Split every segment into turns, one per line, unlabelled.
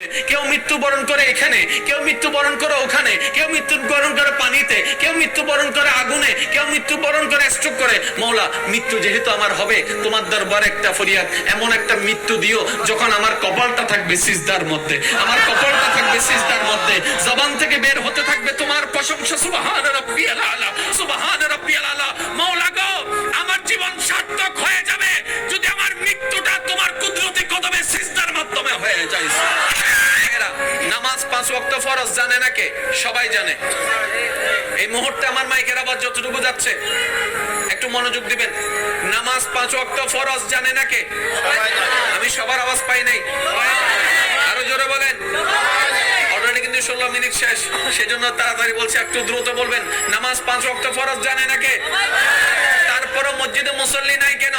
কেউ মৃত্যুবরণ করে এখানে, কেউ মৃত্যুবরণ করে ওখানে, কেউ মৃত্যুবরণ করে পানিতে, কেউ মৃত্যুবরণ করে আগুনে, কেউ মৃত্যুবরণ করে স্ট্রোক করে। মওলা, মৃত্যু যেহেতু আমার হবে, তোমার দরবারে একটা ফরিয়াদ, এমন একটা মৃত্যু দিও যখন আমার কপালটা থাকবে সিজদার মধ্যে, আমার কপালটা থাকবে সিজদার মধ্যে, জবান থেকে বের হতে থাকবে তোমার প্রশংসা, সুবহান রাব্বিয়াল আলা, সুবহান রাব্বিয়াল আলা। মওলা গো, আমার জীবন সার্থক হয়ে যাবে যদি আমার মৃত্যুটা তোমার কুদরতি কদমে সিজদার মাধ্যমে হয়ে যায়। নামাজ 5 ওয়াক্ত ফরজ জানে না কে? সবাই জানে। এই মুহূর্তে আমার মাইকের আওয়াজ যতটুকু যাচ্ছে একটু মনোযোগ দিবেন। নামাজ 5 ওয়াক্ত ফরজ জানে না কে? আমি সবার আওয়াজ পাই নাই, আরো জোরে বলেন। অলরেডি কিন্তু 16 মিনিট শেষ, সেজন্য তাড়াতাড়ি বলছি, একটু দ্রুত বলবেন। নামাজ 5 ওয়াক্ত ফরজ জানে না কে? তারপরও মসজিদে মুসল্লি নাই কেন?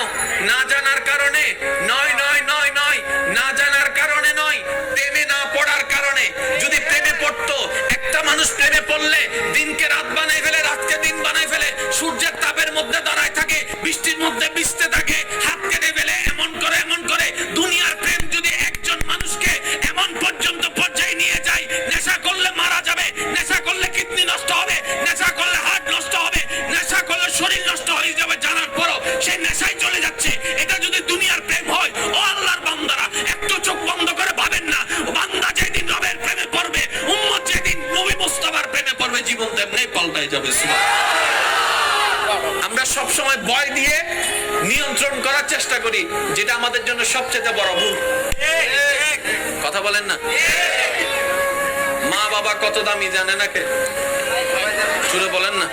না জানার কারণে নয়, নয়, নয়, নয়, না জানার কারণে নয়, প্রেমে না পড়ার কারণে। যদি প্রেমে পড়তো, একটা মানুষ প্রেমে পড়লে দিনকে রাত বানাই ফেলে, রাতকে দিন বানাই ফেলে, সূর্যের তাপের মধ্যে দাঁড়ায় থাকে, বৃষ্টির মধ্যে ভিজতে থাকে, হাত কেটে ফেলে, এমন করে এমন করে। দুনিয়ার প্রেম যদি একজন মানুষকে এমন পর্যন্ত পর্যায়ে নিয়ে যায়, নেশা করলে মারা যাবে, নেশা করলে কিডনি নষ্ট হবে, নেশা করলে হার্ট নষ্ট হবে, নেশা করলে শরীর নষ্ট হয়ে যাবে, জানার পরও সেই নেশায় চলে যাচ্ছে। এটা যদি দুনিয়ার প্রেম হয়, ও আল্লাহর বান্দারা, একটু চোখ বন্ধ করে ভাবেন না, বান্দা যেদিন রবের প্রেমে পড়বে, উম্মত যেদিন নবী মুস্তাফার প্রেমে পড়বে, জীবন তেমনি পাল্টায় যাবে। আমরা সব সময় ভয় দিয়ে নিয়ন্ত্রণ করার চেষ্টা করি, যেটা আমাদের জন্য সবচেয়ে বড় ভুল। কথা বলেন না? মা বাবা কত দামি জানে না কে? শুনে বলেন না।